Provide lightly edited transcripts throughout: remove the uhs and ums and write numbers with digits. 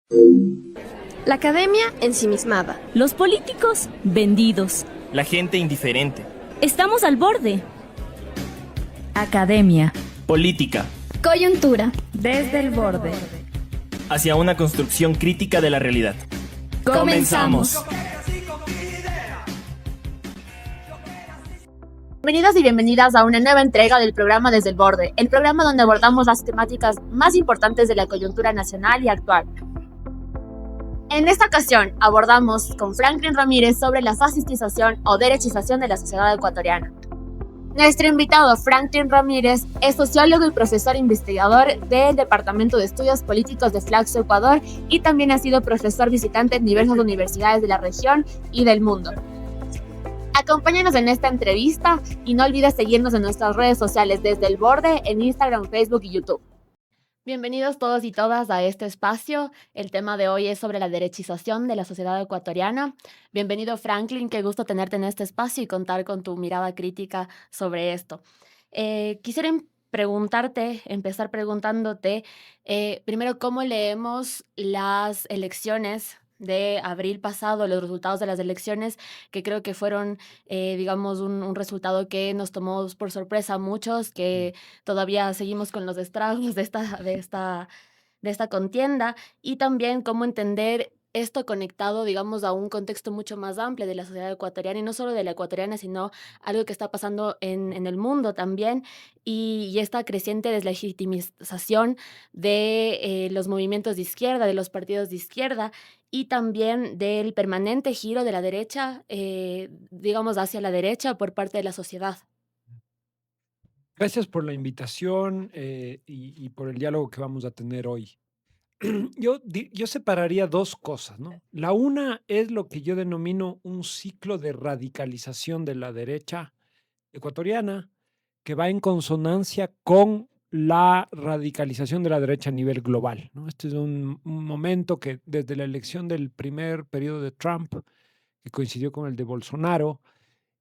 La academia ensimismada. Los políticos vendidos. La gente indiferente. Estamos al borde. Academia. Política. Coyuntura. Desde el borde. Hacia una construcción crítica de la realidad. Comenzamos. Bienvenidos y bienvenidas a una nueva entrega del programa Desde el Borde, el programa donde abordamos las temáticas más importantes de la coyuntura nacional y actual. En esta ocasión abordamos con Franklin Ramírez sobre la fascistización o derechización de la sociedad ecuatoriana. Nuestro invitado Franklin Ramírez es sociólogo y profesor investigador del Departamento de Estudios Políticos de Flaxo, Ecuador, y también ha sido profesor visitante en diversas universidades de la región y del mundo. Acompáñanos en esta entrevista y no olvides seguirnos en nuestras redes sociales Desde el Borde en Instagram, Facebook y YouTube. Bienvenidos todos y todas a este espacio. El tema de hoy es sobre la derechización de la sociedad ecuatoriana. Bienvenido Franklin, qué gusto tenerte en este espacio y contar con tu mirada crítica sobre esto. Quisiera empezar preguntándote, primero, ¿cómo leemos las elecciones de abril pasado, los resultados de las elecciones, que creo que fueron, digamos, un resultado que nos tomó por sorpresa a muchos, que todavía seguimos con los estragos de esta contienda, y también cómo entender esto conectado, digamos, a un contexto mucho más amplio de la sociedad ecuatoriana, y no solo de la ecuatoriana, sino algo que está pasando en el mundo también, y esta creciente deslegitimización de los movimientos de izquierda, de los partidos de izquierda, y también del permanente giro de la derecha, digamos, hacia la derecha por parte de la sociedad. Gracias por la invitación y por el diálogo que vamos a tener hoy. Yo separaría dos cosas, ¿no? La una es lo que yo denomino un ciclo de radicalización de la derecha ecuatoriana que va en consonancia con la radicalización de la derecha a nivel global, ¿no? Este es un momento que desde la elección del primer periodo de Trump, que coincidió con el de Bolsonaro,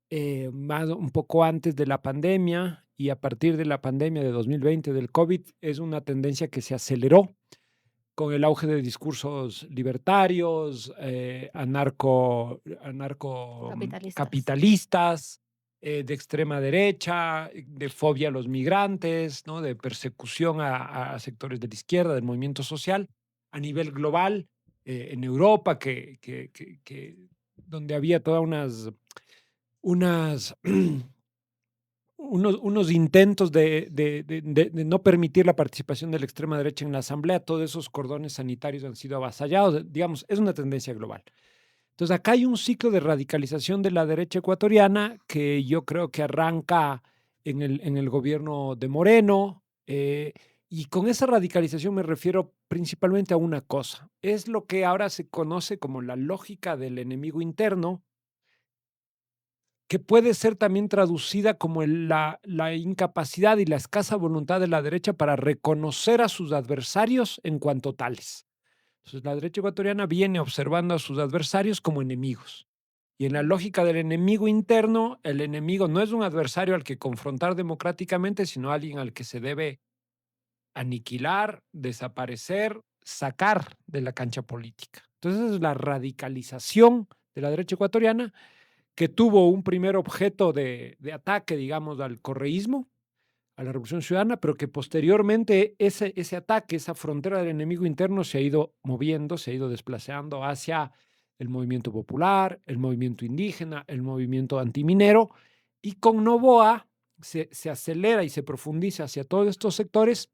un poco antes de la pandemia y a partir de la pandemia de 2020 del COVID, es una tendencia que se aceleró con el auge de discursos libertarios, anarcocapitalistas, de extrema derecha, de fobia a los migrantes, ¿no? De persecución a sectores de la izquierda, del movimiento social, a nivel global, en Europa, donde había todas unas unos intentos de no permitir la participación de la extrema derecha en la asamblea. Todos esos cordones sanitarios han sido avasallados. Digamos, es una tendencia global. Entonces, acá hay un ciclo de radicalización de la derecha ecuatoriana que yo creo que arranca en el gobierno de Moreno. Y con esa radicalización me refiero principalmente a una cosa. Es lo que ahora se conoce como la lógica del enemigo interno, que puede ser también traducida como la incapacidad y la escasa voluntad de la derecha para reconocer a sus adversarios en cuanto tales. Entonces, la derecha ecuatoriana viene observando a sus adversarios como enemigos. Y en la lógica del enemigo interno, el enemigo no es un adversario al que confrontar democráticamente, sino alguien al que se debe aniquilar, desaparecer, sacar de la cancha política. Entonces, es la radicalización de la derecha ecuatoriana, que tuvo un primer objeto de ataque, digamos, al correísmo, a la Revolución Ciudadana, pero que posteriormente ese ataque, esa frontera del enemigo interno se ha ido moviendo, se ha ido desplazando hacia el movimiento popular, el movimiento indígena, el movimiento antiminero, y con Noboa se acelera y se profundiza hacia todos estos sectores,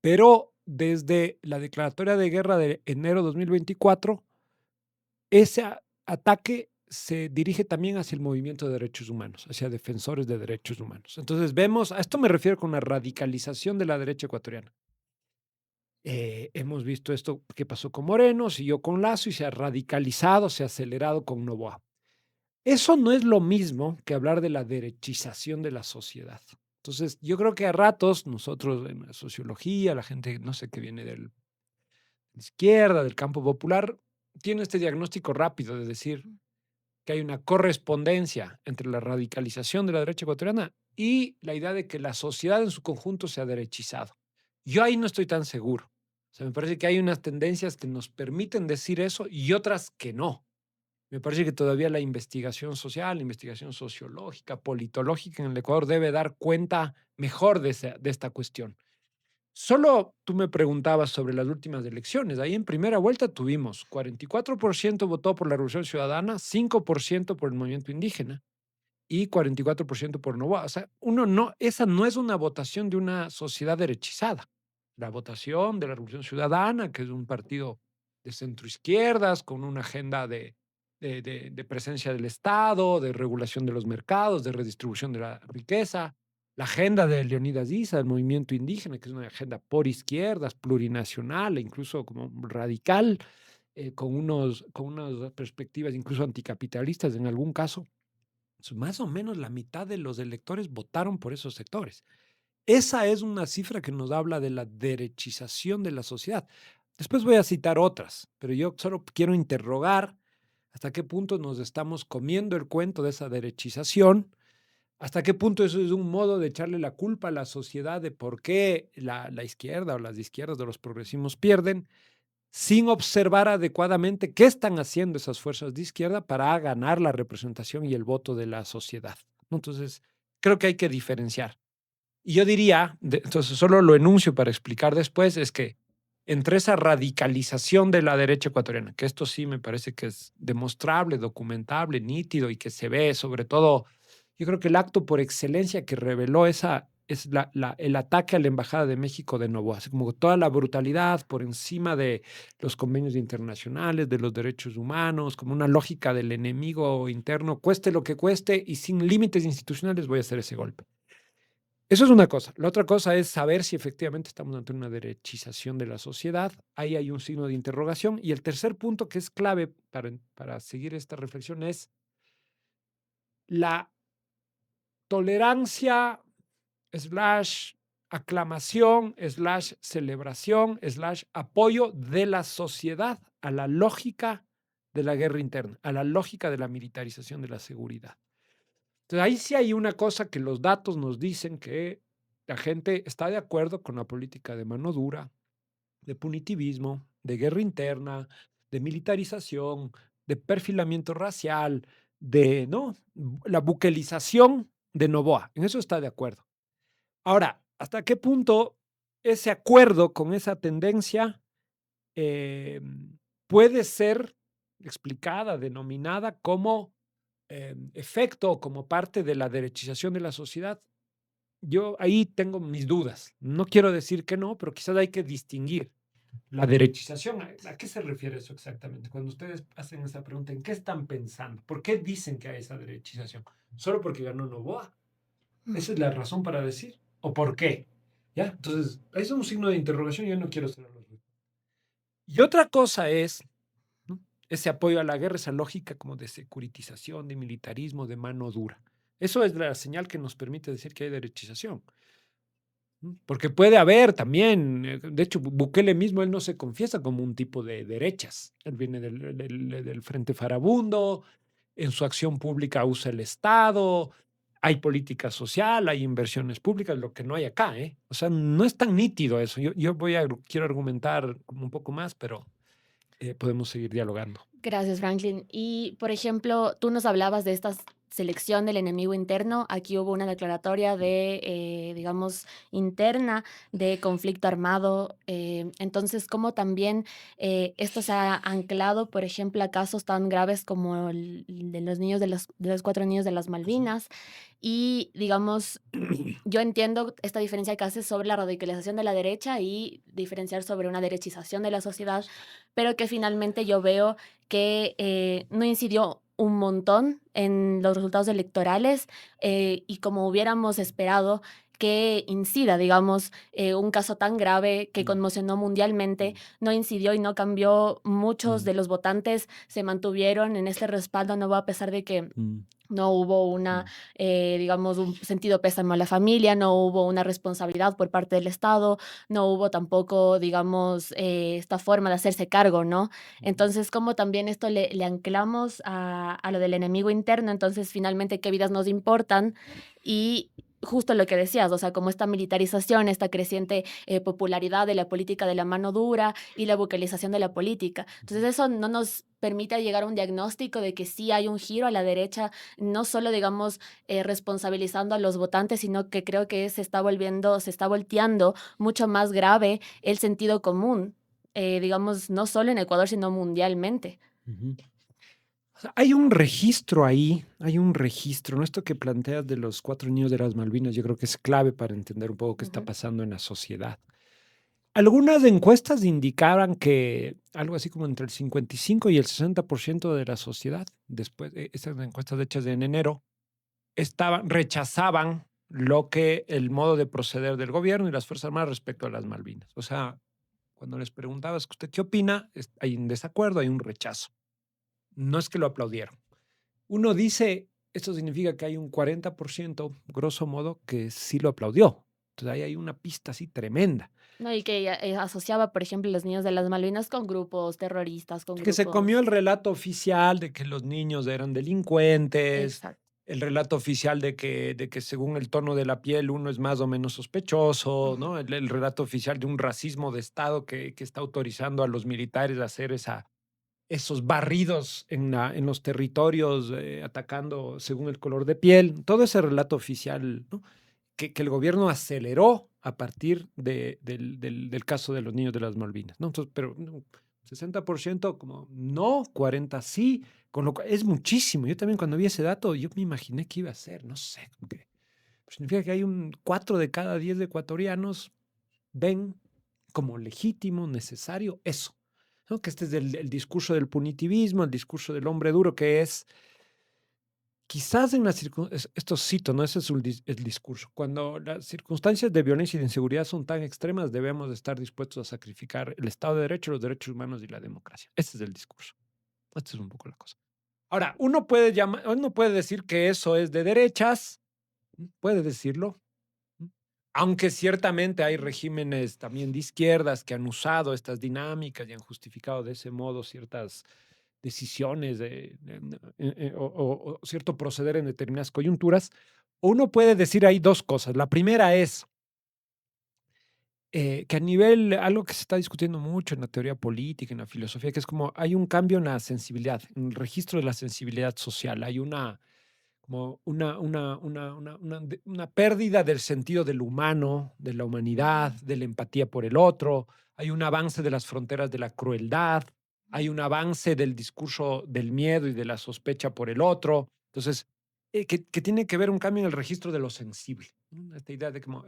pero desde la declaratoria de guerra de enero de 2024, ese ataque se dirige también hacia el movimiento de derechos humanos, hacia defensores de derechos humanos. Entonces vemos, a esto me refiero con la radicalización de la derecha ecuatoriana. Hemos visto esto que pasó con Moreno, siguió con Lazo y se ha radicalizado, se ha acelerado con Noboa. Eso no es lo mismo que hablar de la derechización de la sociedad. Entonces, yo creo que a ratos nosotros en la sociología, la gente, no sé, que viene de la izquierda, del campo popular, tiene este diagnóstico rápido de decir que hay una correspondencia entre la radicalización de la derecha ecuatoriana y la idea de que la sociedad en su conjunto se ha derechizado. Yo ahí no estoy tan seguro. O sea, me parece que hay unas tendencias que nos permiten decir eso y otras que no. Me parece que todavía la investigación social, la investigación sociológica, politológica en el Ecuador debe dar cuenta mejor de esta cuestión. Solo tú me preguntabas sobre las últimas elecciones. Ahí en primera vuelta tuvimos 44% votó por la Revolución Ciudadana, 5% por el movimiento indígena y 44% por Novoa. O sea, esa no es una votación de una sociedad derechizada. La votación de la Revolución Ciudadana, que es un partido de centroizquierdas con una agenda de presencia del Estado, de regulación de los mercados, de redistribución de la riqueza. La agenda de Leonidas Issa, del movimiento indígena, que es una agenda por izquierdas, plurinacional e incluso como radical, con unas perspectivas incluso anticapitalistas en algún caso. Más o menos la mitad de los electores votaron por esos sectores. Esa es una cifra que nos habla de la derechización de la sociedad. Después voy a citar otras, pero yo solo quiero interrogar hasta qué punto nos estamos comiendo el cuento de esa derechización, hasta qué punto eso es un modo de echarle la culpa a la sociedad de por qué la izquierda o las izquierdas de los progresismos pierden, sin observar adecuadamente qué están haciendo esas fuerzas de izquierda para ganar la representación y el voto de la sociedad. Entonces, creo que hay que diferenciar. Y yo diría, entonces solo lo enuncio para explicar después, es que entre esa radicalización de la derecha ecuatoriana, que esto sí me parece que es demostrable, documentable, nítido y que se ve sobre todo, yo creo que el acto por excelencia que reveló esa es el ataque a la Embajada de México de Novoa, así como toda la brutalidad por encima de los convenios internacionales, de los derechos humanos, como una lógica del enemigo interno, cueste lo que cueste y sin límites institucionales voy a hacer ese golpe. Eso es una cosa. La otra cosa es saber si efectivamente estamos ante una derechización de la sociedad. Ahí hay un signo de interrogación. Y el tercer punto que es clave para seguir esta reflexión es la tolerancia / aclamación / celebración / apoyo de la sociedad a la lógica de la guerra interna, a la lógica de la militarización de la seguridad. Entonces, ahí sí hay una cosa que los datos nos dicen que la gente está de acuerdo con la política de mano dura, de punitivismo, de guerra interna, de militarización, de perfilamiento racial, de la buquelización de Novoa. En eso está de acuerdo. Ahora, ¿hasta qué punto ese acuerdo con esa tendencia puede ser explicada, denominada como efecto, como parte de la derechización de la sociedad? Yo ahí tengo mis dudas. No quiero decir que no, pero quizás hay que distinguir la derechización. ¿A qué se refiere eso exactamente? Cuando ustedes hacen esa pregunta, ¿en qué están pensando? ¿Por qué dicen que hay esa derechización? ¿Solo porque ganó Novoa? ¿Esa es la razón para decir? ¿O por qué? ¿Ya? Entonces, ahí es un signo de interrogación y yo no quiero cerrarlo. Y otra cosa es, ¿no?, ese apoyo a la guerra, esa lógica como de securitización, de militarismo, de mano dura. Eso es la señal que nos permite decir que hay derechización. Porque puede haber también, de hecho, Bukele mismo, él no se confiesa como un tipo de derechas. Él viene del Frente Farabundo, en su acción pública usa el Estado, hay política social, hay inversiones públicas, lo que no hay acá, ¿eh? O sea, no es tan nítido eso. Yo quiero argumentar como un poco más, pero podemos seguir dialogando. Gracias, Franklin. Y, por ejemplo, tú nos hablabas de esta selección del enemigo interno. Aquí hubo una declaratoria de, digamos, interna de conflicto armado. Entonces, ¿cómo también esto se ha anclado, por ejemplo, a casos tan graves como el de los niños de los 4 niños de las Malvinas? Y, digamos, yo entiendo esta diferencia que haces sobre la radicalización de la derecha y diferenciar sobre una derechización de la sociedad, pero que finalmente yo veo que no incidió un montón en los resultados electorales y como hubiéramos esperado que incida, digamos, un caso tan grave que conmocionó mundialmente, no incidió y no cambió. Muchos de los votantes se mantuvieron en este respaldo, no va a pesar de que no hubo digamos, un sentido pésame a la familia, no hubo una responsabilidad por parte del Estado, no hubo tampoco, digamos, esta forma de hacerse cargo, ¿no? Entonces, como también esto le anclamos a lo del enemigo interno, entonces, finalmente, ¿qué vidas nos importan? Y justo lo que decías, o sea, como esta militarización, esta creciente popularidad de la política de la mano dura y la vocalización de la política. Entonces eso no nos permite llegar a un diagnóstico de que sí hay un giro a la derecha, no solo, digamos, responsabilizando a los votantes, sino que creo que se está volteando mucho más grave el sentido común, digamos, no solo en Ecuador, sino mundialmente. Ujú. O sea, hay un registro ahí, hay un registro, ¿no? Esto que planteas de los 4 niños de las Malvinas, yo creo que es clave para entender un poco qué está Ujú. pasando en la sociedad. Algunas encuestas indicaban que algo así como entre el 55 y el 60% de la sociedad, después de estas encuestas hechas en enero, rechazaban lo que el modo de proceder del gobierno y las Fuerzas Armadas respecto a las Malvinas. O sea, cuando les preguntabas, ¿usted qué opina? Hay un desacuerdo, hay un rechazo. No es que lo aplaudieron. Uno dice, esto significa que hay un 40%, grosso modo, que sí lo aplaudió. Entonces ahí hay una pista así tremenda. No, y que asociaba, por ejemplo, los niños de las Malvinas con grupos terroristas, con Que se comió grupos... el relato oficial de que los niños eran delincuentes, Exacto. el relato oficial de que según el tono de la piel uno es más o menos sospechoso, Ujú. ¿no? El relato oficial de un racismo de Estado que está autorizando a los militares a hacer esos barridos en los territorios, atacando según el color de piel. Todo ese relato oficial, ¿no? Que el gobierno aceleró a partir del caso de los niños de las Malvinas, ¿no? Entonces, pero no, 60% como no, 40 sí, con lo cual es muchísimo. Yo también cuando vi ese dato, yo me imaginé que iba a ser, no sé, como que pues significa que hay 4 de cada 10 ecuatorianos ven como legítimo, necesario eso, ¿no? Que este es el discurso del punitivismo, el discurso del hombre duro, que es quizás en las circunstancias, esto cito, ¿no? Ese es el discurso. Cuando las circunstancias de violencia y de inseguridad son tan extremas, debemos de estar dispuestos a sacrificar el Estado de Derecho, los derechos humanos y la democracia. Este es el discurso. Esta es un poco la cosa. Ahora, uno puede decir que eso es de derechas, puede decirlo, aunque ciertamente hay regímenes también de izquierdas que han usado estas dinámicas y han justificado de ese modo ciertas decisiones o cierto proceder en determinadas coyunturas. Uno puede decir ahí dos cosas. La primera es que a nivel, algo que se está discutiendo mucho en la teoría política, en la filosofía, que es como hay un cambio en la sensibilidad, en el registro de la sensibilidad social. Hay como una pérdida del sentido del humano, de la humanidad, de la empatía por el otro. Hay un avance de las fronteras de la crueldad. Hay un avance del discurso del miedo y de la sospecha por el otro. Entonces, que tiene que ver un cambio en el registro de lo sensible, ¿no? Esta idea de como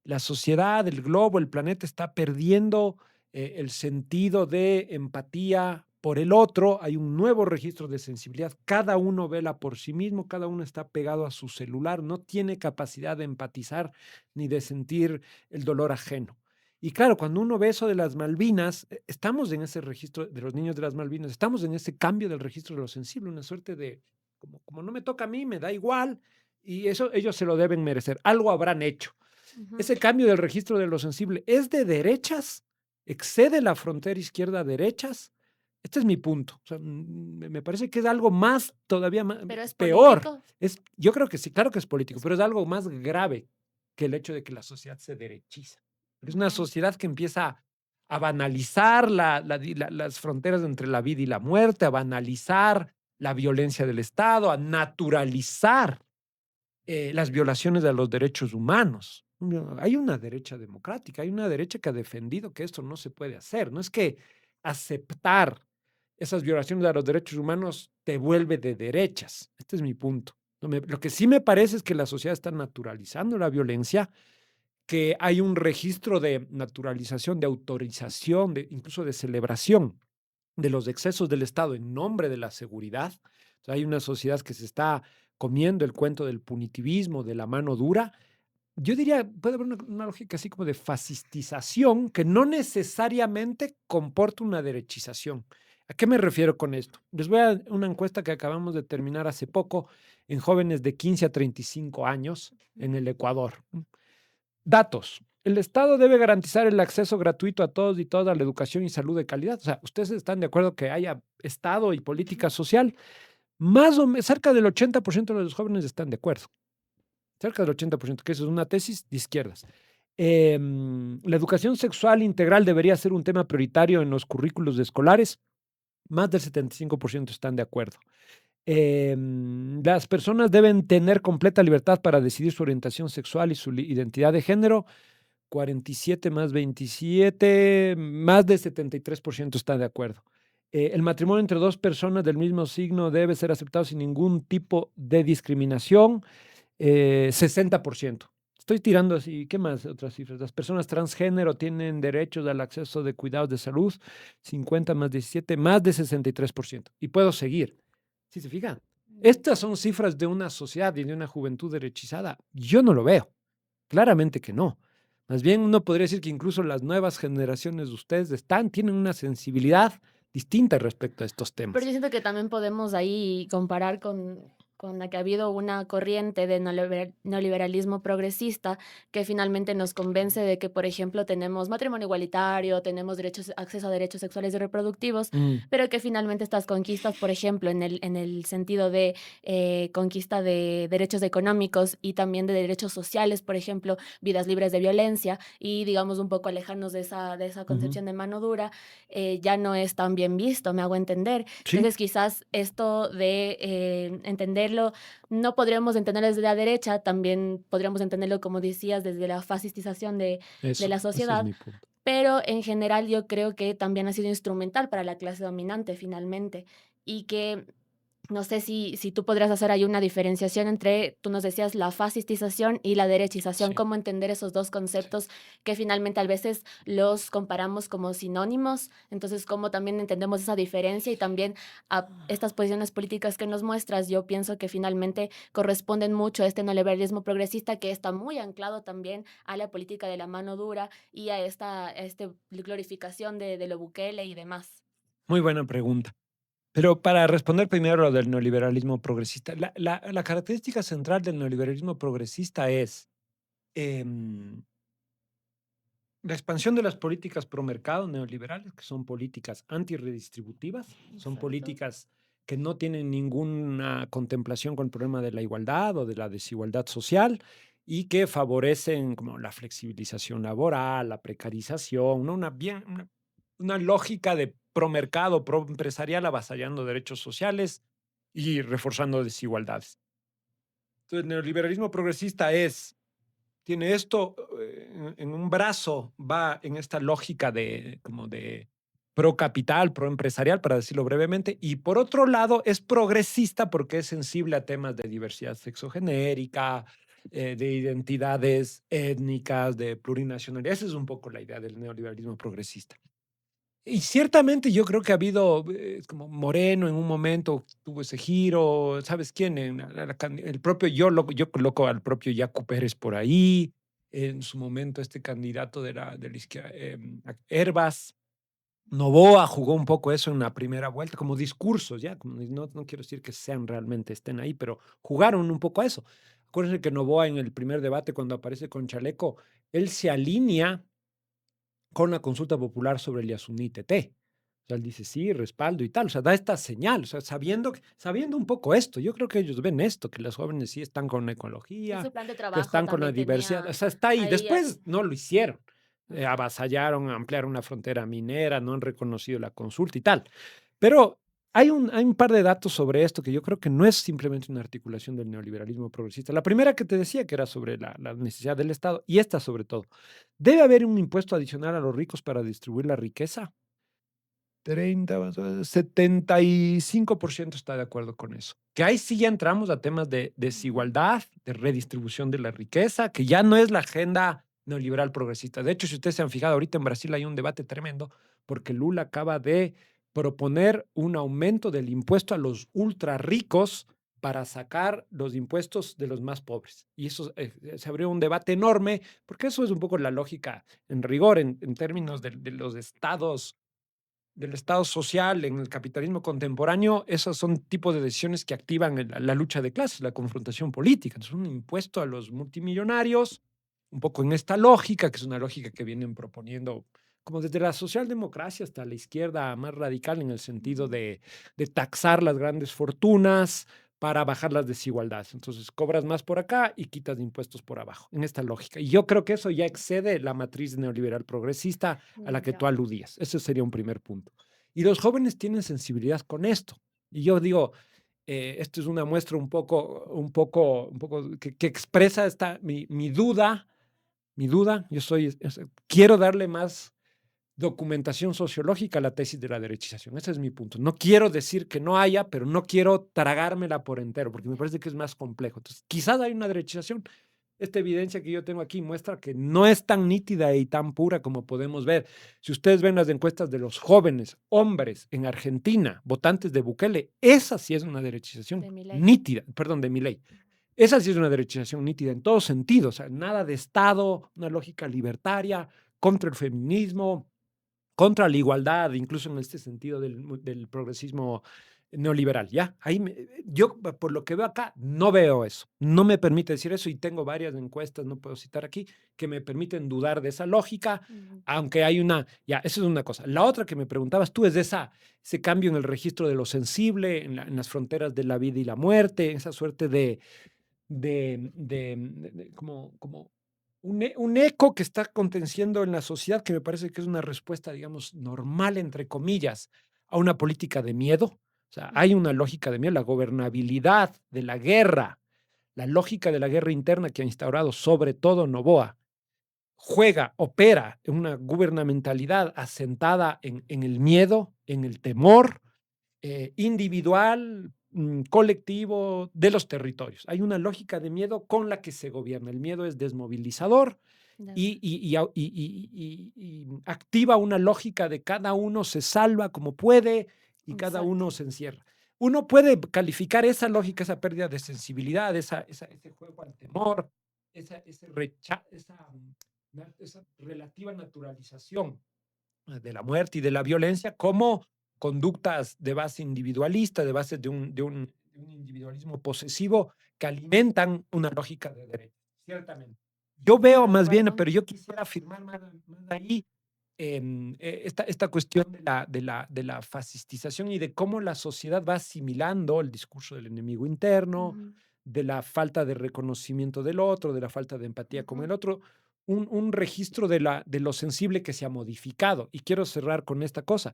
la sociedad, el globo, el planeta está perdiendo el sentido de empatía por el otro. Hay un nuevo registro de sensibilidad. Cada uno vela por sí mismo, cada uno está pegado a su celular, no tiene capacidad de empatizar ni de sentir el dolor ajeno. Y claro, cuando uno ve eso de las Malvinas, estamos en ese registro de los niños de las Malvinas, estamos en ese cambio del registro de lo sensible, una suerte de, como no me toca a mí, me da igual, y eso ellos se lo deben merecer. Algo habrán hecho. Ujú. Ese cambio del registro de lo sensible es de derechas, excede la frontera izquierda a derechas. Este es mi punto. O sea, me parece que es algo más, todavía más, Pero es peor. político. Yo creo que sí, claro que es político, pero es algo más grave que el hecho de que la sociedad se derechiza. Es una Ujú. sociedad que empieza a banalizar las fronteras entre la vida y la muerte, a banalizar la violencia del Estado, a naturalizar las violaciones de los derechos humanos. No, hay una derecha democrática, hay una derecha que ha defendido que esto no se puede hacer. No es que aceptar esas violaciones de los derechos humanos te vuelve de derechas. Este es mi punto. Lo que sí me parece es que la sociedad está naturalizando la violencia, que hay un registro de naturalización, de autorización, incluso de celebración de los excesos del Estado en nombre de la seguridad. O sea, hay una sociedad que se está comiendo el cuento del punitivismo, de la mano dura. Yo diría, puede haber una lógica así como de fascistización que no necesariamente comporta una derechización. ¿A qué me refiero con esto? Les voy a dar una encuesta que acabamos de terminar hace poco en jóvenes de 15 a 35 años en el Ecuador. Datos. El Estado debe garantizar el acceso gratuito a todos y todas a la educación y salud de calidad. O sea, ¿ustedes están de acuerdo que haya Estado y política social? Más o menos, cerca del 80% de los jóvenes están de acuerdo. cerca del 80%, que eso es una tesis de izquierdas. La educación sexual integral debería ser un tema prioritario en los currículos escolares. Más del 75% están de acuerdo. Las personas deben tener completa libertad para decidir su orientación sexual y su identidad de género. 47 más 27, más de 73% está de acuerdo. El matrimonio entre dos personas del mismo signo debe ser aceptado sin ningún tipo de discriminación. 60%. Estoy tirando así. ¿Qué más? Otras cifras. Las personas transgénero tienen derechos al acceso de cuidados de salud. 50 más 17, más de 63%. Y puedo seguir. ¿Sí se fijan? Estas son cifras de una sociedad y de una juventud derechizada. Yo no lo veo. Claramente que no. Más bien uno podría decir que incluso las nuevas generaciones de ustedes tienen una sensibilidad distinta respecto a estos temas. Pero yo siento que también podemos ahí comparar con la que ha habido una corriente de neoliberalismo progresista que finalmente nos convence de que, por ejemplo, tenemos matrimonio igualitario, tenemos acceso a derechos sexuales y reproductivos, pero que finalmente estas conquistas, por ejemplo, en el sentido de conquista de derechos económicos y también de derechos sociales, por ejemplo, vidas libres de violencia y, digamos, un poco alejarnos de esa concepción de mano dura, ya no es tan bien visto, me hago entender. Sí. Entonces, quizás esto de entenderlo, no podríamos entenderlo desde la derecha, también podríamos entenderlo, como decías, desde la fascistización de la Ese es sociedad. mi punto. Pero en general yo creo que también ha sido instrumental para la clase dominante finalmente y que no sé si tú podrías hacer ahí una diferenciación entre, tú nos decías, la fascistización y la derechización, Sí. cómo entender esos dos conceptos que finalmente a veces los comparamos como sinónimos, entonces cómo también entendemos esa diferencia y también a estas posiciones políticas que nos muestras, yo pienso que finalmente corresponden mucho a este neoliberalismo progresista que está muy anclado también a la política de la mano dura y a esta glorificación de lo Bukele y demás. Muy buena pregunta. Pero para responder primero lo del neoliberalismo progresista, la característica central del neoliberalismo progresista es la expansión de las políticas pro mercado neoliberales, que son políticas antirredistributivas, son políticas que no tienen ninguna contemplación con el problema de la igualdad o de la desigualdad social y que favorecen como la flexibilización laboral, la precarización, ¿no? Una lógica de promercado, proempresarial, avasallando derechos sociales y reforzando desigualdades. Entonces, el neoliberalismo progresista tiene esto en un brazo, va en esta lógica como de pro capital, pro empresarial, para decirlo brevemente, y por otro lado es progresista porque es sensible a temas de diversidad sexogenérica, de identidades étnicas, de plurinacionalidad. Esa es un poco la idea del neoliberalismo progresista. Y ciertamente yo creo que ha habido, como Moreno en un momento tuvo ese giro, ¿sabes quién? El propio, yo coloco al propio Yacu Pérez por ahí, en su momento este candidato de la izquierda, Herbas, Noboa jugó un poco eso en la primera vuelta, como discursos, ya, no quiero decir que estén ahí, pero jugaron un poco a eso. Acuérdense que Noboa en el primer debate, cuando aparece con Chaleco, él se alinea con la consulta popular sobre el Yasuní TT. O sea, él dice, sí, respaldo y tal. O sea, da esta señal, o sea, sabiendo un poco esto. Yo creo que ellos ven esto, que los jóvenes sí están con la Y ecología, su plan de que trabajo están con la también diversidad. tenía O sea, está ahí. ahí Después no lo hicieron. Avasallaron, ampliaron una frontera minera, no han reconocido la consulta y tal. Pero hay un par de datos sobre esto que yo creo que no es simplemente una articulación del neoliberalismo progresista. La primera que te decía, que era sobre la necesidad del Estado, y esta sobre todo. ¿Debe haber un impuesto adicional a los ricos para distribuir la riqueza? 75% está de acuerdo con eso. Que ahí sí ya entramos a temas de desigualdad, de redistribución de la riqueza, que ya no es la agenda neoliberal progresista. De hecho, si ustedes se han fijado, ahorita en Brasil hay un debate tremendo porque Lula acaba de proponer un aumento del impuesto a los ultra ricos para sacar los impuestos de los más pobres. Y eso se abrió un debate enorme, porque eso es un poco la lógica en rigor, en términos de los estados, del estado social, en el capitalismo contemporáneo. Esos son tipos de decisiones que activan la lucha de clases, la confrontación política. Entonces, un impuesto a los multimillonarios, un poco en esta lógica, que es una lógica que vienen proponiendo como desde la socialdemocracia hasta la izquierda más radical, en el sentido de taxar las grandes fortunas para bajar las desigualdades. Entonces, cobras más por acá y quitas impuestos por abajo, en esta lógica. Y yo creo que eso ya excede la matriz neoliberal progresista a la que tú aludías. Ese sería un primer punto. Y los jóvenes tienen sensibilidad con esto. Y yo digo, esto es una muestra un poco que expresa mi duda. Quiero darle más documentación sociológica a la tesis de la derechización. Ese es mi punto. No quiero decir que no haya, pero no quiero tragármela por entero, porque me parece que es más complejo. Entonces, quizás hay una derechización. Esta evidencia que yo tengo aquí muestra que no es tan nítida y tan pura como podemos ver. Si ustedes ven las encuestas de los jóvenes hombres en Argentina, votantes de Bukele, esa sí es una derechización nítida, perdón, de Milei. Esa sí es una derechización nítida en todos sentidos. O sea, nada de Estado, una lógica libertaria, contra el feminismo, contra la igualdad, incluso en este sentido del progresismo neoliberal, ¿ya? Yo, por lo que veo acá, no veo eso. No me permite decir eso y tengo varias encuestas, no puedo citar aquí, que me permiten dudar de esa lógica, aunque hay ya, eso es una cosa. La otra que me preguntabas tú es de ese cambio en el registro de lo sensible, en las fronteras de la vida y la muerte, esa suerte como un eco que está contenciendo en la sociedad, que me parece que es una respuesta, digamos, normal, entre comillas, a una política de miedo. O sea, hay una lógica de miedo, la gobernabilidad de la guerra, la lógica de la guerra interna que ha instaurado sobre todo Noboa, opera en una gubernamentalidad asentada en el miedo, en el temor individual, colectivo de los territorios. Hay una lógica de miedo con la que se gobierna. El miedo es desmovilizador y activa una lógica de cada uno se salva como puede y cada uno se encierra. Uno puede calificar esa lógica, esa pérdida de sensibilidad, ese juego al temor, esa relativa naturalización de la muerte y de la violencia como conductas de base individualista, de base de un individualismo posesivo que alimentan una lógica de derecho, ciertamente. Yo veo más bien, pero yo quisiera afirmar más ahí esta cuestión de la fascistización y de cómo la sociedad va asimilando el discurso del enemigo interno, de la falta de reconocimiento del otro, de la falta de empatía con el otro, un registro de lo sensible que se ha modificado. Y quiero cerrar con esta cosa.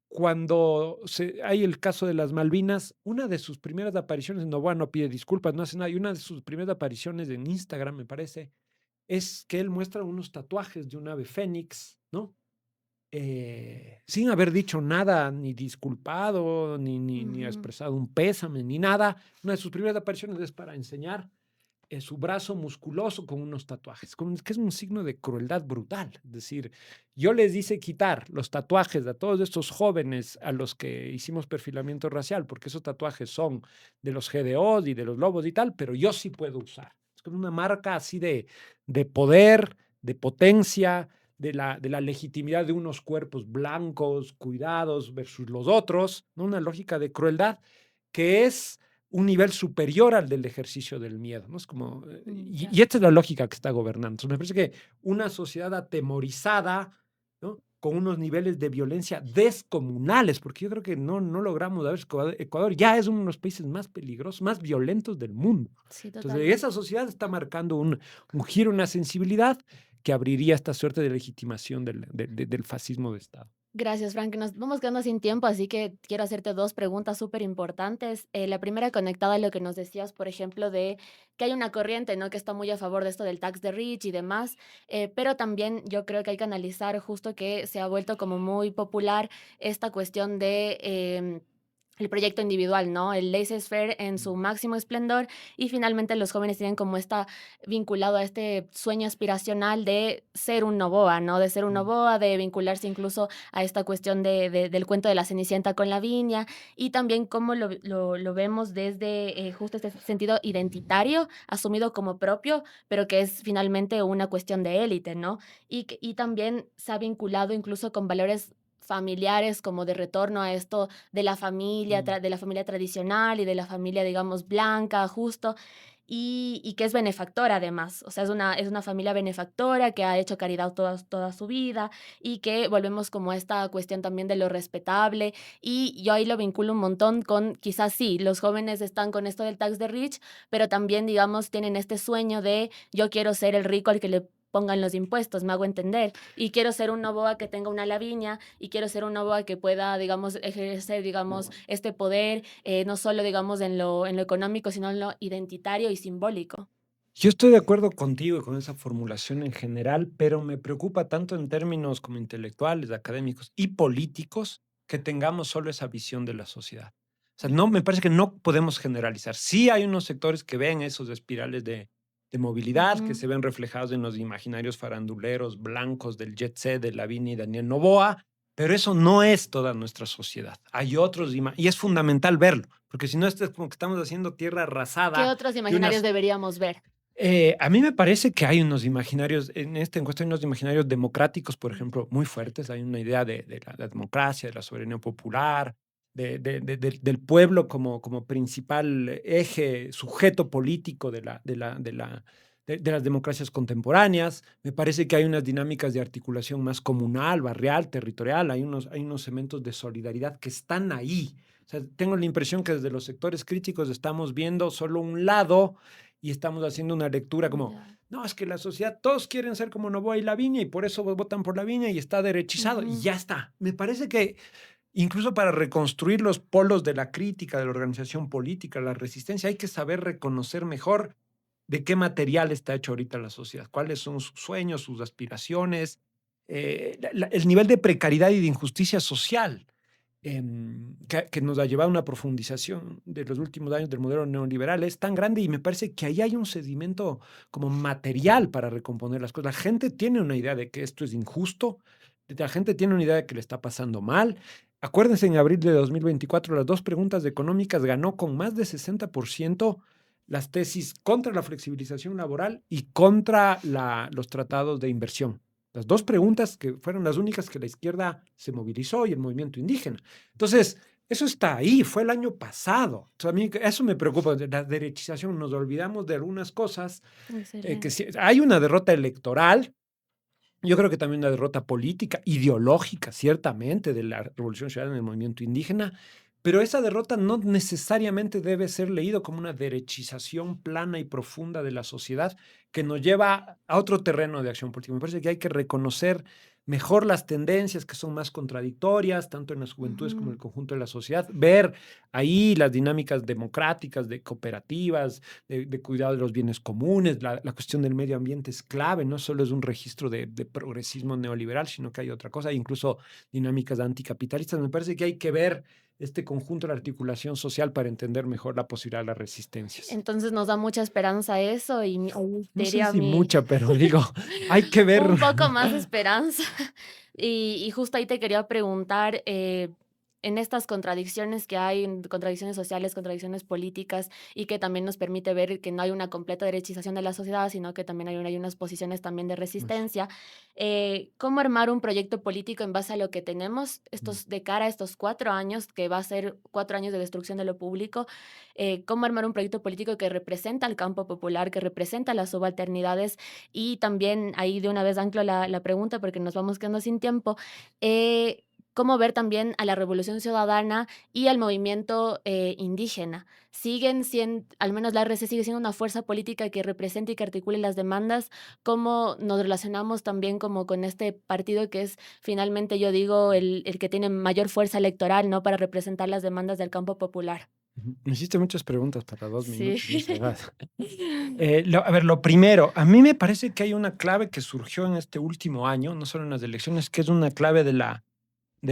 Cuando hay el caso de las Malvinas, una de sus primeras apariciones, Noboa no pide disculpas, no hace nada, y una de sus primeras apariciones en Instagram, me parece, es que él muestra unos tatuajes de un ave fénix, ¿no? Sin haber dicho nada, ni disculpado, ni expresado un pésame, ni nada. Una de sus primeras apariciones es para enseñar su brazo musculoso con unos tatuajes, que es un signo de crueldad brutal. Es decir, yo les hice quitar los tatuajes a todos estos jóvenes a los que hicimos perfilamiento racial, porque esos tatuajes son de los GDOs y de los lobos y tal, pero yo sí puedo usar. Es como una marca así de poder, de potencia, de la legitimidad de unos cuerpos blancos, cuidados versus los otros, ¿no? Una lógica de crueldad que es un nivel superior al del ejercicio del miedo, ¿no? Es como, y esta es la lógica que está gobernando. Entonces, me parece que una sociedad atemorizada, ¿no? Con unos niveles de violencia descomunales, porque yo creo que no logramos, a ver, Ecuador ya es uno de los países más peligrosos, más violentos del mundo. Sí, entonces, esa sociedad está marcando un giro, una sensibilidad que abriría esta suerte de legitimación del fascismo de Estado. Gracias, Frank. Nos vamos quedando sin tiempo, así que quiero hacerte dos preguntas súper importantes. La primera conectada a lo que nos decías, por ejemplo, de que hay una corriente, ¿no? Que está muy a favor de esto del tax de rich y demás, pero también yo creo que hay que analizar justo que se ha vuelto como muy popular esta cuestión de el proyecto individual, ¿no? El laissez-faire en su máximo esplendor y finalmente los jóvenes tienen como está vinculado a este sueño aspiracional de ser un Noboa, ¿no? De ser un Noboa, de vincularse incluso a esta cuestión del cuento de la Cenicienta con Lavinia y también cómo lo vemos desde justo este sentido identitario asumido como propio, pero que es finalmente una cuestión de élite, ¿no? Y también se ha vinculado incluso con valores familiares como de retorno a esto de la familia tradicional y de la familia, digamos, blanca, justo. y que es benefactora además. O sea, es una familia benefactora que ha hecho caridad toda su vida y que volvemos como a esta cuestión también de lo respetable. Y yo ahí lo vinculo un montón con, quizás sí, los jóvenes están con esto del tax de rich, pero también, digamos, tienen este sueño de yo quiero ser el rico al que le pongan los impuestos, me hago entender, y quiero ser un Noboa que tenga una Lavinia, y quiero ser un Noboa que pueda, digamos, ejercer, digamos, este poder, no solo, digamos, en lo económico, sino en lo identitario y simbólico. Yo estoy de acuerdo contigo y con esa formulación en general, pero me preocupa tanto en términos como intelectuales, académicos y políticos que tengamos solo esa visión de la sociedad. O sea, no, me parece que no podemos generalizar. Sí hay unos sectores que ven esos espirales de movilidad que se ven reflejados en los imaginarios faranduleros blancos del jet set de Lavinia y Daniel Noboa, pero eso no es toda nuestra sociedad. Hay otros, y es fundamental verlo, porque si no, esto es como que estamos haciendo tierra arrasada. ¿Qué otros imaginarios deberíamos ver? A mí me parece que hay unos imaginarios, en esta encuesta hay unos imaginarios democráticos, por ejemplo, muy fuertes. Hay una idea de la democracia, de la soberanía popular, del pueblo como principal eje, sujeto político de las democracias contemporáneas. Me parece que hay unas dinámicas de articulación más comunal, barrial, territorial. Hay unos elementos de solidaridad que están ahí. O sea, tengo la impresión que desde los sectores críticos estamos viendo solo un lado y estamos haciendo una lectura como, no, es que la sociedad, todos quieren ser como Noboa y Lavinia y por eso votan por Lavinia y está derechizado y ya está. Me parece que incluso para reconstruir los polos de la crítica, de la organización política, la resistencia, hay que saber reconocer mejor de qué material está hecho ahorita la sociedad, cuáles son sus sueños, sus aspiraciones, el nivel de precariedad y de injusticia social que nos ha llevado a una profundización de los últimos años del modelo neoliberal es tan grande y me parece que ahí hay un sedimento como material para recomponer las cosas. La gente tiene una idea de que esto es injusto, la gente tiene una idea de que le está pasando mal. Acuérdense, en abril de 2024, las dos preguntas económicas ganó con más de 60% las tesis contra la flexibilización laboral y contra los tratados de inversión. Las dos preguntas que fueron las únicas que la izquierda se movilizó y el movimiento indígena. Entonces, eso está ahí, fue el año pasado. Entonces, a mí eso me preocupa, la derechización. Nos olvidamos de algunas cosas. Hay una derrota electoral, yo creo que también una derrota política, ideológica, ciertamente, de la Revolución Ciudadana en el movimiento indígena, pero esa derrota no necesariamente debe ser leído como una derechización plana y profunda de la sociedad que nos lleva a otro terreno de acción política. Me parece que hay que reconocer mejor las tendencias que son más contradictorias, tanto en las juventudes como en el conjunto de la sociedad, ver ahí las dinámicas democráticas, de cooperativas, de cuidado de los bienes comunes. La cuestión del medio ambiente es clave, no solo es un registro de progresismo neoliberal, sino que hay otra cosa, incluso dinámicas anticapitalistas. Me parece que hay que ver este conjunto de la articulación social para entender mejor la posibilidad de las resistencias. Entonces nos da mucha esperanza eso y no sé si mucha, pero digo, hay que ver. Un poco más de esperanza. Y justo ahí te quería preguntar, en estas contradicciones que hay, contradicciones sociales, contradicciones políticas, y que también nos permite ver que no hay una completa derechización de la sociedad, sino que también hay unas posiciones también de resistencia. ¿Cómo armar un proyecto político en base a lo que tenemos de cara a estos 4 años, que va a ser 4 años de destrucción de lo público? ¿Cómo armar un proyecto político que representa al campo popular, que representa las subalternidades? Y también ahí de una vez anclo la pregunta porque nos vamos quedando sin tiempo. Cómo ver también a la Revolución Ciudadana y al movimiento indígena. Siguen siendo, al menos la RC sigue siendo una fuerza política que represente y que articule las demandas. ¿Cómo nos relacionamos también como con este partido que es finalmente, yo digo, el que tiene mayor fuerza electoral, ¿no?, para representar las demandas del campo popular? Me hiciste muchas preguntas para 2 minutos. Sí. A ver, lo primero, a mí me parece que hay una clave que surgió en este último año, no solo en las elecciones, que es una clave de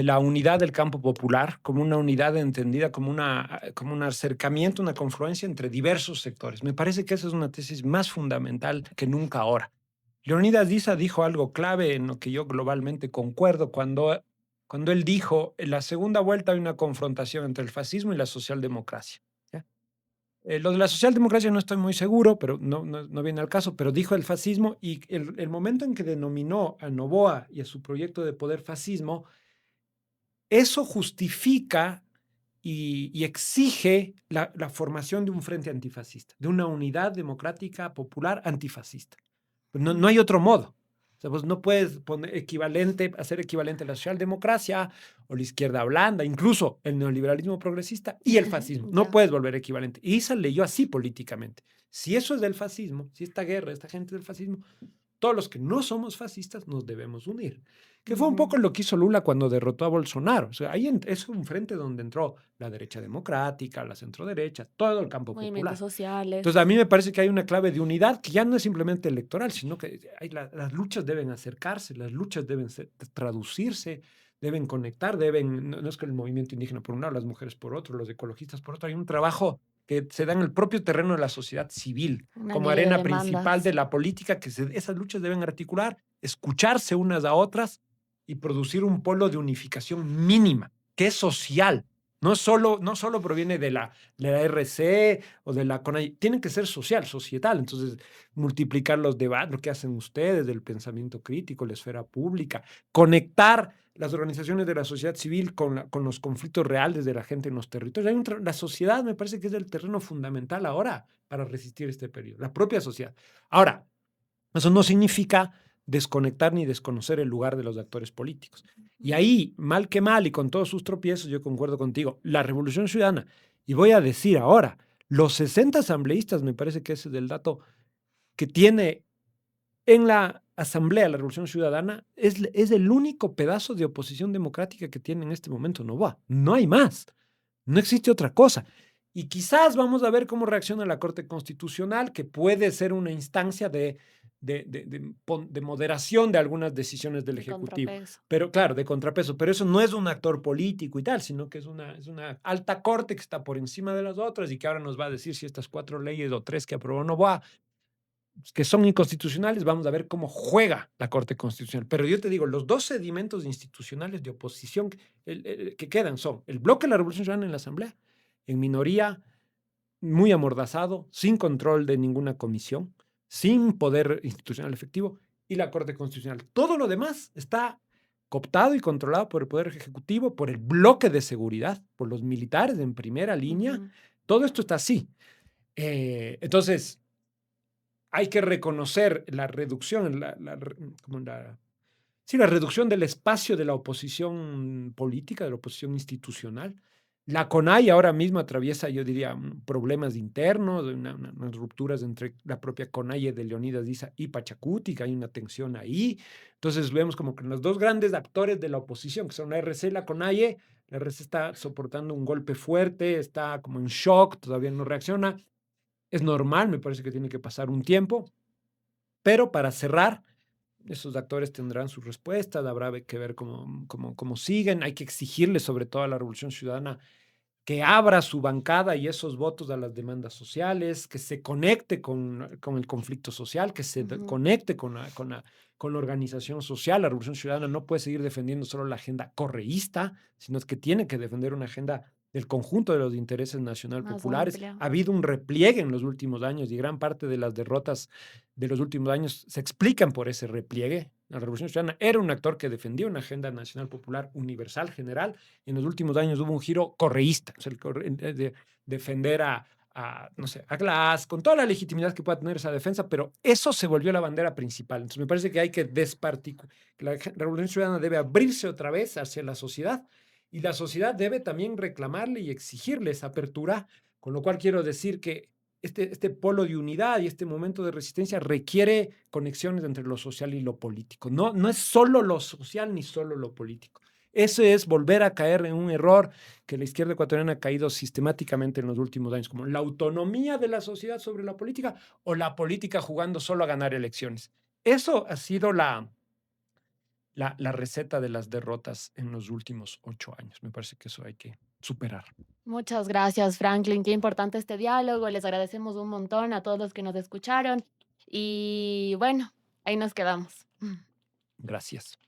la unidad del campo popular, como una unidad entendida como un acercamiento, una confluencia entre diversos sectores. Me parece que esa es una tesis más fundamental que nunca ahora. Leonidas Diza dijo algo clave en lo que yo globalmente concuerdo cuando él dijo, en la segunda vuelta hay una confrontación entre el fascismo y la socialdemocracia. ¿Ya? Lo de la socialdemocracia no estoy muy seguro, pero no viene al caso, pero dijo el fascismo y el momento en que denominó a Noboa y a su proyecto de poder fascismo, eso justifica y exige la formación de un frente antifascista, de una unidad democrática popular antifascista. No hay otro modo. O sea, vos no puedes hacer equivalente la socialdemocracia o la izquierda blanda, incluso el neoliberalismo progresista y el fascismo. No Ya. puedes volver equivalente. Y Issa leyó así políticamente. Si eso es del fascismo, si esta guerra, esta gente es del fascismo, todos los que no somos fascistas nos debemos unir. Que fue un poco lo que hizo Lula cuando derrotó a Bolsonaro. O sea, ahí es un frente donde entró la derecha democrática, la centroderecha, todo el campo Movimientos popular. sociales. Entonces, a mí me parece que hay una clave de unidad que ya no es simplemente electoral, sino que las luchas deben acercarse, las luchas deben traducirse, deben conectar, no es que el movimiento indígena por un lado, las mujeres por otro, los ecologistas por otro, hay un trabajo que se da en el propio terreno de la sociedad civil, Un como anillo de arena principal demandas. de la política, esas luchas deben articular, escucharse unas a otras y producir un polo de unificación mínima, que es social. No solo proviene de la RC o de la CONAI, tiene que ser social, societal. Entonces, multiplicar los debates, lo que hacen ustedes, del pensamiento crítico, la esfera pública, conectar las organizaciones de la sociedad civil con los conflictos reales de la gente en los territorios. La sociedad me parece que es el terreno fundamental ahora para resistir este periodo, la propia sociedad. Ahora, eso no significa desconectar ni desconocer el lugar de los actores políticos. Y ahí, mal que mal y con todos sus tropiezos, yo concuerdo contigo, la Revolución Ciudadana, y voy a decir ahora, los 60 asambleístas, me parece que ese es el dato que tiene en la Asamblea la Revolución Ciudadana, es el único pedazo de oposición democrática que tiene en este momento Novoa. No hay más, no existe otra cosa. Y quizás vamos a ver cómo reacciona la Corte Constitucional, que puede ser una instancia de moderación de algunas decisiones del Ejecutivo. Contrapeso. Pero claro, de contrapeso, pero eso no es un actor político y tal, sino que es una alta corte que está por encima de las otras y que ahora nos va a decir si estas 4 leyes o 3 que aprobó Novoa, que son inconstitucionales, vamos a ver cómo juega la Corte Constitucional. Pero yo te digo, los 2 sedimentos institucionales de oposición que quedan son el bloque de la Revolución Ciudadana en la Asamblea, en minoría, muy amordazado, sin control de ninguna comisión, sin poder institucional efectivo, y la Corte Constitucional. Todo lo demás está cooptado y controlado por el Poder Ejecutivo, por el bloque de seguridad, por los militares en primera línea. Todo esto está así. Entonces, hay que reconocer la reducción, la reducción del espacio de la oposición política, de la oposición institucional. La CONAI ahora mismo atraviesa, yo diría, problemas internos, unas rupturas entre la propia CONAI de Leonidas Issa y Pachacuti, que hay una tensión ahí. Entonces vemos como que los 2 grandes actores de la oposición, que son la RC y la CONAI está soportando un golpe fuerte, está como en shock, todavía no reacciona. Es normal, me parece que tiene que pasar un tiempo, pero para cerrar, esos actores tendrán sus respuestas, habrá que ver cómo siguen. Hay que exigirle, sobre todo a la Revolución Ciudadana, que abra su bancada y esos votos a las demandas sociales, que se conecte con el conflicto social, que se conecte con la organización social. La Revolución Ciudadana no puede seguir defendiendo solo la agenda correísta, sino es que tiene que defender una agenda del conjunto de los intereses nacional Más populares. amplia. Ha habido un repliegue en los últimos años y gran parte de las derrotas de los últimos años se explican por ese repliegue. La Revolución Ciudadana era un actor que defendía una agenda nacional popular universal, general. En los últimos años hubo un giro correísta, o sea, de defender a Glass, con toda la legitimidad que pueda tener esa defensa, pero eso se volvió la bandera principal. Entonces me parece que hay que la Revolución Ciudadana debe abrirse otra vez hacia la sociedad y la sociedad debe también reclamarle y exigirle esa apertura, con lo cual quiero decir que este polo de unidad y este momento de resistencia requiere conexiones entre lo social y lo político. No es solo lo social ni solo lo político. Eso es volver a caer en un error que la izquierda ecuatoriana ha caído sistemáticamente en los últimos años, como la autonomía de la sociedad sobre la política o la política jugando solo a ganar elecciones. Eso ha sido la receta de las derrotas en los últimos 8 años. Me parece que eso hay que superar. Muchas gracias, Franklin. Qué importante este diálogo. Les agradecemos un montón a todos los que nos escucharon. Y bueno, ahí nos quedamos. Gracias.